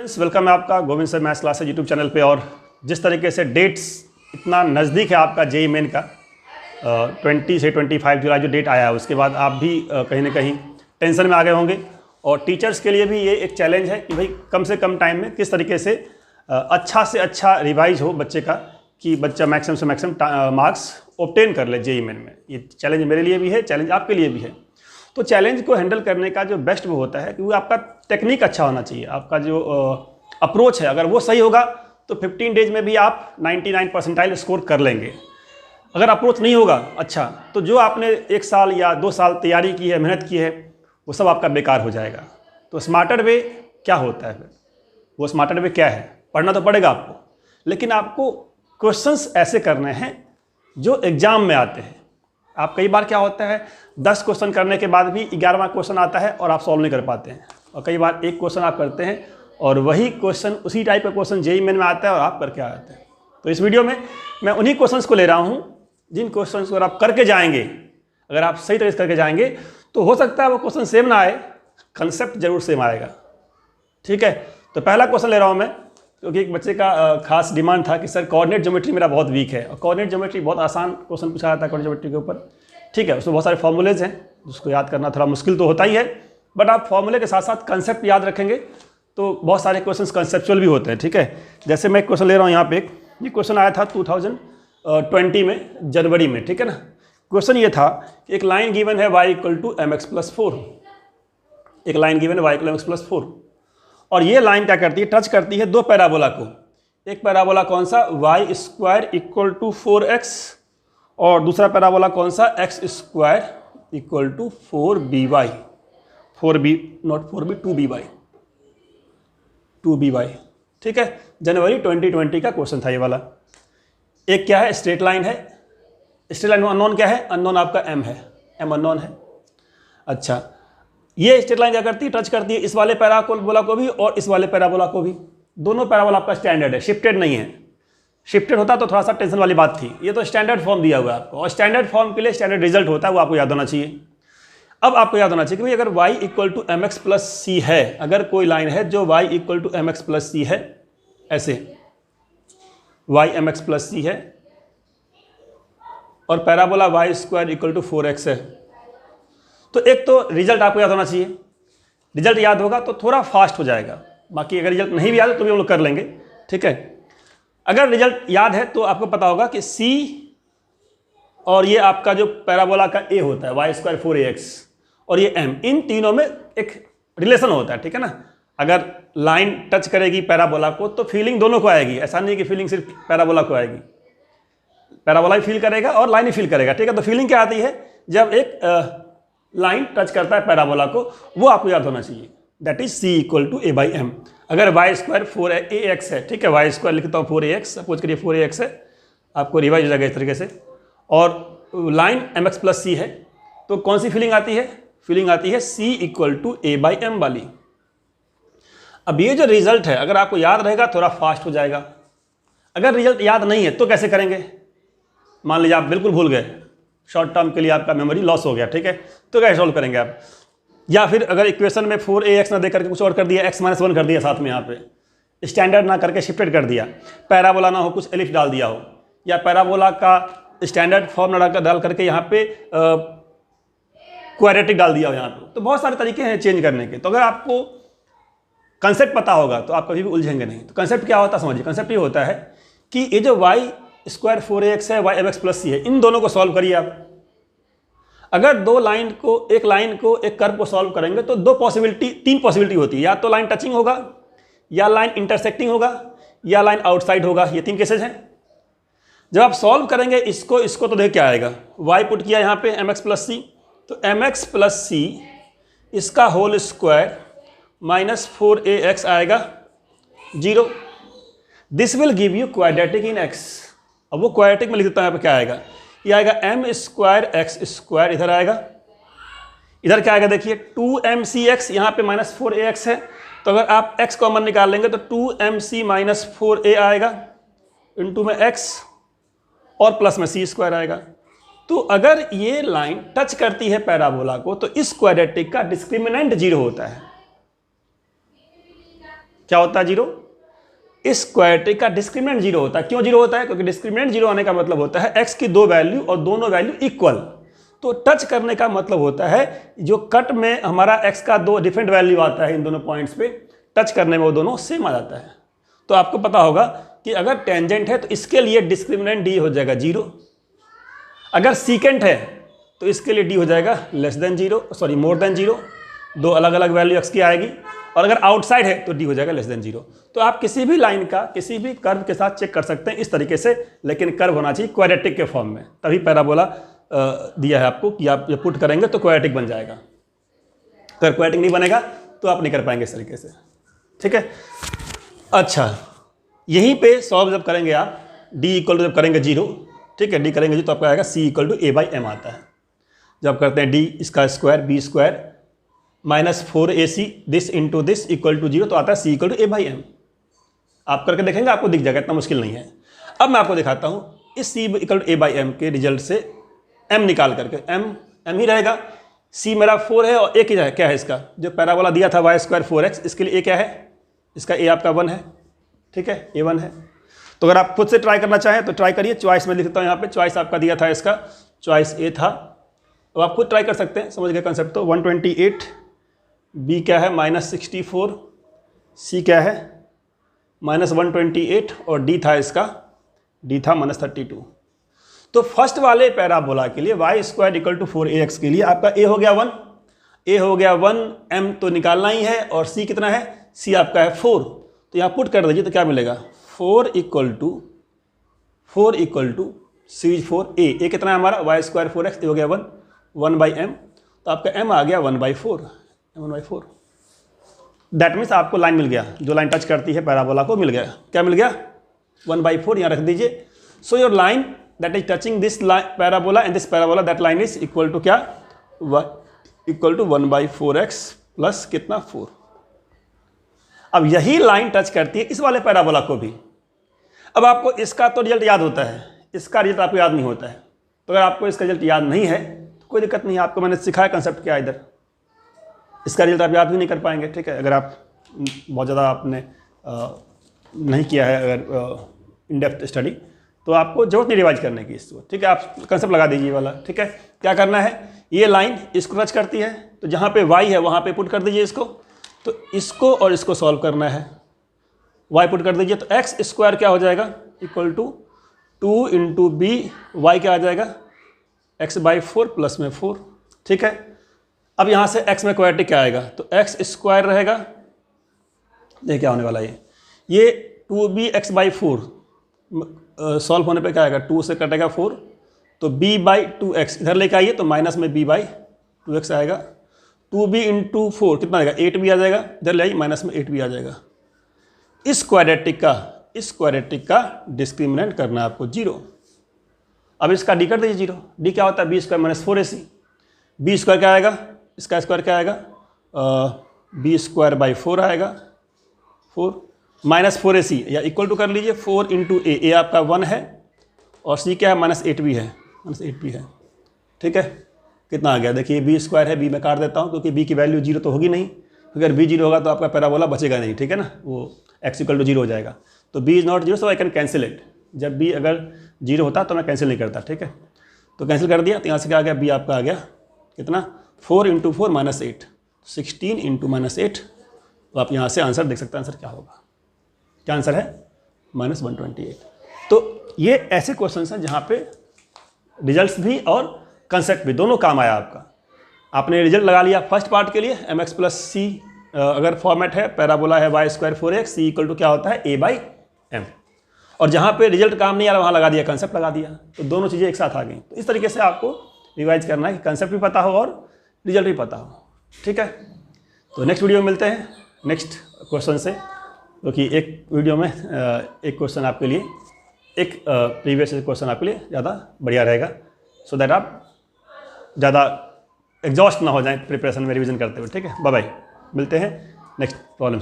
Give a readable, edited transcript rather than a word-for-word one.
Friends, welcome है आपका Govind sir maths classes YouTube channel पे। और जिस तरीके से डेट्स इतना नज़दीक है आपका जेईई मेन का 20 से 25 जुलाई जो डेट आया है, उसके बाद आप भी कहीं ना कहीं टेंशन में आ गए होंगे। और टीचर्स के लिए भी ये एक चैलेंज है कि भाई कम से कम टाइम में किस तरीके से अच्छा से अच्छा रिवाइज हो बच्चे का, कि बच्चा मैक्सिमम से मैक्सिमम मार्क्स ऑब्टेन कर ले जेईई मेन में। ये चैलेंज मेरे लिए भी है, चैलेंज आपके लिए भी है। तो चैलेंज को हैंडल करने का जो बेस्ट वो होता है कि वो आपका टेक्निक अच्छा होना चाहिए, आपका जो अप्रोच है अगर वो सही होगा तो 15 डेज में भी आप 99 परसेंटाइल स्कोर कर लेंगे। अगर अप्रोच नहीं होगा अच्छा, तो जो आपने 1 साल या 2 साल तैयारी की है, मेहनत की है, वो सब आपका बेकार हो जाएगा। तो स्मार्टर वे क्या होता है फिर? वो स्मार्टर वे क्या है? पढ़ना तो पड़ेगा आपको, लेकिन आपको क्वेश्चंस ऐसे करने हैं जो एग्जाम में आते हैं। आप कई बार क्या होता है 10 क्वेश्चन करने के बाद भी 11वां क्वेश्चन आता है और आप सॉल्व नहीं कर पाते हैं। और कई बार एक क्वेश्चन आप करते हैं और वही क्वेश्चन, उसी टाइप का क्वेश्चन जेईई मेन में आता है और आप करके आते हैं। तो इस वीडियो में मैं उन्हीं क्वेश्चंस को ले रहा हूँ जिन क्वेश्चंस को अगर आप करके जाएंगे, अगर आप सही तरीके से करके जाएंगे तो हो सकता है वो क्वेश्चन सेम ना आए, कंसेप्ट जरूर सेम आएगा। ठीक है, तो पहला क्वेश्चन ले रहा हूँ मैं, क्योंकि एक बच्चे का खास डिमांड था कि सर कोऑर्डिनेट ज्योमेट्री मेरा बहुत वीक है। और कोऑर्डिनेट ज्योमेट्री बहुत आसान क्वेश्चन पूछा जाता है कोऑर्डिनेट ज्योमेट्री के ऊपर। ठीक है, उसमें बहुत सारे फॉर्मूलेज हैं जिसको याद करना थोड़ा मुश्किल तो होता ही है, बट आप फॉर्मूले के साथ साथ कंसेप्ट याद रखेंगे तो बहुत सारे क्वेश्चन कंसेप्चुअल भी होते हैं। ठीक है, जैसे मैं एक क्वेश्चन ले रहा हूँ यहाँ पे, ये क्वेश्चन आया था 2020 में, जनवरी में। ठीक है ना, क्वेश्चन ये था कि एक लाइन गिवन है y = mx+4। एक लाइन गिवन है y = mx+4 और ये लाइन क्या करती है, टच करती है दो पैराबोला को। एक पैराबोला कौन सा, y² = 4x, और दूसरा पैराबोला कौन सा, x² = 4by, 4b not 4b 2by। ठीक है, जनवरी 2020 का क्वेश्चन था ये वाला। एक क्या है, स्ट्रेट लाइन है। स्ट्रेट लाइन में अननोन क्या है, अननोन आपका m है, m अननोन है। अच्छा, ये स्ट्रेट लाइन क्या करती है, टच करती है इस वाले पैराबोला को भी और इस वाले पैराबोला को भी। दोनों पैराबोला आपका स्टैंडर्ड है, शिफ्टेड नहीं है। शिफ्टेड होता तो थोड़ा सा टेंशन वाली बात थी। ये तो स्टैंडर्ड फॉर्म दिया हुआ है आपको, और स्टैंडर्ड फॉर्म के लिए स्टैंडर्ड रिजल्ट होता है, वो आपको याद होना चाहिए। अब आपको याद होना चाहिए कि भाई अगर y = mx+c है, अगर कोई लाइन है जो y = mx+c है, ऐसे y mx+c है और पैराबोला y² = 4x है, तो एक तो रिजल्ट आपको याद होना चाहिए। रिजल्ट याद होगा तो थोड़ा फास्ट हो जाएगा, बाकी अगर रिजल्ट नहीं भी याद है तो भी हम लोग कर लेंगे। ठीक है, अगर रिजल्ट याद है तो आपको पता होगा कि c और ये आपका जो पैराबोला का a होता है y² 4ax और ये m, इन तीनों में एक रिलेशन होता है। ठीक है ना, अगर लाइन टच करेगी पैराबोला को तो फीलिंग दोनों को आएगी। ऐसा नहीं कि फीलिंग सिर्फ पैराबोला को आएगी, पैराबोला ही फील करेगा और लाइन ही फील करेगा। ठीक है, तो फीलिंग क्या आती है, जब एक लाइन टच करता है पैराबोला को, वो आपको याद होना चाहिए। That is c = a/m। अगर y² 4ax है, ठीक है, y² लिखता हूँ 4ax, सपोज करिए 4ax है, आपको रिवाइज हो जाएगा इस तरीके से, और लाइन mx+c है, तो कौन सी फीलिंग आती है, फीलिंग आती है c = a/m वाली। अब ये जो रिजल्ट है अगर आपको याद रहेगा थोड़ा फास्ट हो जाएगा। अगर रिजल्ट याद नहीं है तो कैसे करेंगे, मान लीजिए आप बिल्कुल भूल गए, शॉर्ट टर्म के लिए आपका मेमोरी लॉस हो गया। ठीक है, तो कैसे सॉल्व करेंगे आप? या फिर अगर इक्वेशन में 4ax ना दे करके कुछ और कर दिया, x-1 कर दिया साथ में, यहाँ पे स्टैंडर्ड ना करके शिफ्टेड कर दिया, पैराबोला ना हो कुछ एलिप्स डाल दिया हो, या पैराबोला का स्टैंडर्ड फॉर्म ना डाल करके यहाँ पे क्वाड्रेटिक डाल दिया हो यहाँ पे, तो बहुत सारे तरीके हैं चेंज करने के। तो अगर आपको कंसेप्ट पता होगा तो आप कभी भी उलझेंगे नहीं। तो कंसेप्ट क्या होता है समझिए, कंसेप्ट ये होता है कि ये जो y² 4ax है, y mx+c है, इन दोनों को सॉल्व करिए आप। अगर एक लाइन को एक कर्व को सॉल्व करेंगे तो तीन पॉसिबिलिटी होती है, या तो लाइन टचिंग होगा, या लाइन इंटरसेक्टिंग होगा, या लाइन आउटसाइड होगा। ये 3 केसेज हैं। जब आप सॉल्व करेंगे इसको तो देख क्या आएगा, y पुट किया यहाँ पे mx+c, तो mx+c इसका होल स्क्वायर -4ax आएगा 0। This will give you quadratic in x। अब वो क्वाड्रेटिक में लिख देता हूँ, यहाँ पे क्या आएगा, ये आएगा m²x², इधर आएगा, इधर क्या आएगा देखिए 2mcx, यहाँ पे -4ax है, तो अगर आप x कॉमन निकाल लेंगे तो 2mc - 4a आएगा, इंटू में x और प्लस में c² आएगा। तो अगर ये लाइन टच करती है पैराबोला को तो इस क्वाड्रेटिक का डिस्क्रिमिनेंट 0 होता है। क्या होता है जीरो? इस क्वाड्रेटिक का डिस्क्रिमिनेंट जीरो होता है। क्यों जीरो होता है? क्योंकि डिस्क्रिमिनेंट जीरो आने का मतलब होता है x की दो वैल्यू और दोनों वैल्यू इक्वल। तो टच करने का मतलब होता है जो कट में हमारा x का दो डिफरेंट वैल्यू आता है इन दोनों पॉइंट्स पे, टच करने में वो दोनों सेम आ जाता है। तो आपको पता होगा कि अगर टेंजेंट है तो इसके लिए डिस्क्रिमिनेंट डी हो जाएगा जीरो, अगर सीकेंट है तो इसके लिए डी हो जाएगा less than zero, sorry more than zero, दो अलग अलग वैल्यू x की आएगी, और अगर आउटसाइड है तो डी हो जाएगा लेस देन जीरो। तो आप किसी भी लाइन का किसी भी कर्व के साथ चेक कर सकते हैं इस तरीके से, लेकिन कर्व होना चाहिए क्वाड्रेटिक के फॉर्म में, तभी पैराबोला दिया है आपको कि आप ये पुट करेंगे तो क्वाड्रेटिक बन जाएगा। अगर क्वाड्रेटिक नहीं बनेगा तो आप नहीं कर पाएंगे इस तरीके से, ठीक है। अच्छा, यहीं पे सॉल्व जब करेंगे आप डी इक्वल टू जब करेंगे जीरो, ठीक है, डी करेंगे जी तो आपका आएगा C equal to A by M आता है। जब करते हैं डी इसका square B square minus 4ac this into this equal to zero, तो आता है C equal to A by M. आप करके देखेंगे आपको दिख जाएगा, इतना मुश्किल नहीं है। अब मैं आपको दिखाता हूँ इस C equal to A by M के रिजल्ट से m निकाल करके, m ही रहेगा, c मेरा 4 है और a की क्या है इसका, जो पैराबोला दिया था y स्क्वायर 4x, इसके लिए a क्या है, इसका a आपका 1 है, ठीक है, a 1 है। तो अगर आप खुद से ट्राई करना चाहें तो ट्राई करिए, चॉइस में लिखता हूँ यहाँ पे, चॉइस आपका दिया था इसका, चॉइस a था, तो आप खुद ट्राई कर सकते हैं, समझ गए कंसेप्ट। तो 128, b क्या है -64, c क्या है -128 और d था इसका, d था -32। तो फर्स्ट वाले पैराबोला के लिए y square equal to 4ax के लिए आपका a हो गया 1, a हो गया 1, m तो निकालना ही है, और c कितना है, c आपका है 4। तो यहाँ पुट कर दीजिए तो क्या मिलेगा, 4 इक्वल टू c 4a कितना है हमारा y स्क्वायर 4x, a हो गया 1 बाई m, तो आपका m आ गया 1/4। दैट मीन्स आपको लाइन मिल गया, जो लाइन टच करती है पैराबोला को मिल गया, क्या मिल गया 1/4, यहाँ रख दीजिए। So your line that is touching this parabola and this parabola, that line is equal to क्या, equal to 1/4x प्लस कितना 4। अब यही लाइन टच करती है इस वाले पैराबोला को भी। अब आपको इसका तो रिजल्ट याद होता है, इसका रिजल्ट आपको याद नहीं होता है, तो अगर आपको इसका रिजल्ट याद नहीं है तो कोई दिक्कत नहीं है, आपको मैंने सिखाया कंसेप्ट क्या इधर, इसका रिजल्ट आप याद भी नहीं कर पाएंगे, ठीक है। अगर आप बहुत ज़्यादा आपने नहीं किया है अगर इन डेप्थ स्टडी, तो आपको जरूरत नहीं रिवाइज करने की इसको, ठीक है। आप कंसेप्ट लगा दीजिए वाला, ठीक है। क्या करना है, ये लाइन इसको टच करती है, तो जहाँ पे y है वहाँ पे पुट कर दीजिए इसको, तो इसको और इसको सॉल्व करना है, y पुट कर दीजिए, तो x स्क्वायर क्या हो जाएगा equal to 2 into B, Y क्या आ जाएगा x/4 प्लस में 4, ठीक है। अब यहाँ से x में क्वाड्रेटिक क्या आएगा, तो x स्क्वायर रहेगा, देखिए क्या होने वाला है, ये 2bx/4 सॉल्व होने पे क्या आएगा, 2 से कटेगा 4, तो b/2x इधर लेके आइए तो माइनस में b/2x आएगा, 2b इंटू 4 कितना आएगा 8b आ जाएगा, इधर ले आइए माइनस में 8b आ जाएगा। इस क्वाड्रेटिक का डिस्क्रिमिनेंट करना है आपको जीरो। अब इसका डी कर दीजिए जीरो, डी क्या होता है b square minus 4ac, b square क्या आएगा, इसका स्क्वायर क्या आएगा b²/4 आएगा, 4 -4ac या इक्वल टू कर लीजिए 4 इंटू ए आपका 1 है और c क्या है -8b है, -8b है, ठीक है। कितना आ गया देखिए, b स्क्वायर है, b में काट देता हूँ क्योंकि b की वैल्यू जीरो तो होगी नहीं, अगर b जीरो होगा तो आपका पैराबोला बचेगा नहीं, ठीक है ना, वो x इक्वल टू जीरो हो जाएगा। तो b is not zero, so I can cancel it, जब b अगर जीरो होता तो मैं कैंसिल नहीं करता, ठीक है। तो कैंसिल कर दिया, तो यहाँ से क्या आ गया, b आपका आ गया कितना 4 इंटू 4 -8, 16 इंटू -8, तो आप यहाँ से आंसर देख सकते हैं, आंसर क्या होगा, क्या आंसर है -128। तो ये ऐसे क्वेश्चन हैं जहाँ पे रिजल्ट्स भी और कंसेप्ट भी दोनों काम आया आपका। आपने रिजल्ट लगा लिया फर्स्ट पार्ट के लिए mx प्लस सी, अगर फॉर्मेट है पैराबोला है y square 4x, c equal to क्या होता है a/m, और जहाँ पे रिजल्ट काम नहीं आ रहा वहाँ लगा दिया, कंसेप्ट लगा दिया, तो दोनों चीज़ें एक साथ आ गई। तो इस तरीके से आपको रिवाइज करना है कि कंसेप्ट भी पता हो और रिजल्ट भी पता हो, ठीक है। तो नेक्स्ट वीडियो में मिलते हैं नेक्स्ट क्वेश्चन से, क्योंकि एक वीडियो में एक क्वेश्चन आपके लिए, एक प्रीवियस क्वेश्चन आपके लिए ज़्यादा बढ़िया रहेगा, सो दैट आप ज़्यादा एग्जॉस्ट ना हो जाएं प्रिपरेशन में रिवीजन करते हुए, ठीक है। बाय बाय, मिलते हैं नेक्स्ट प्रॉब्लम।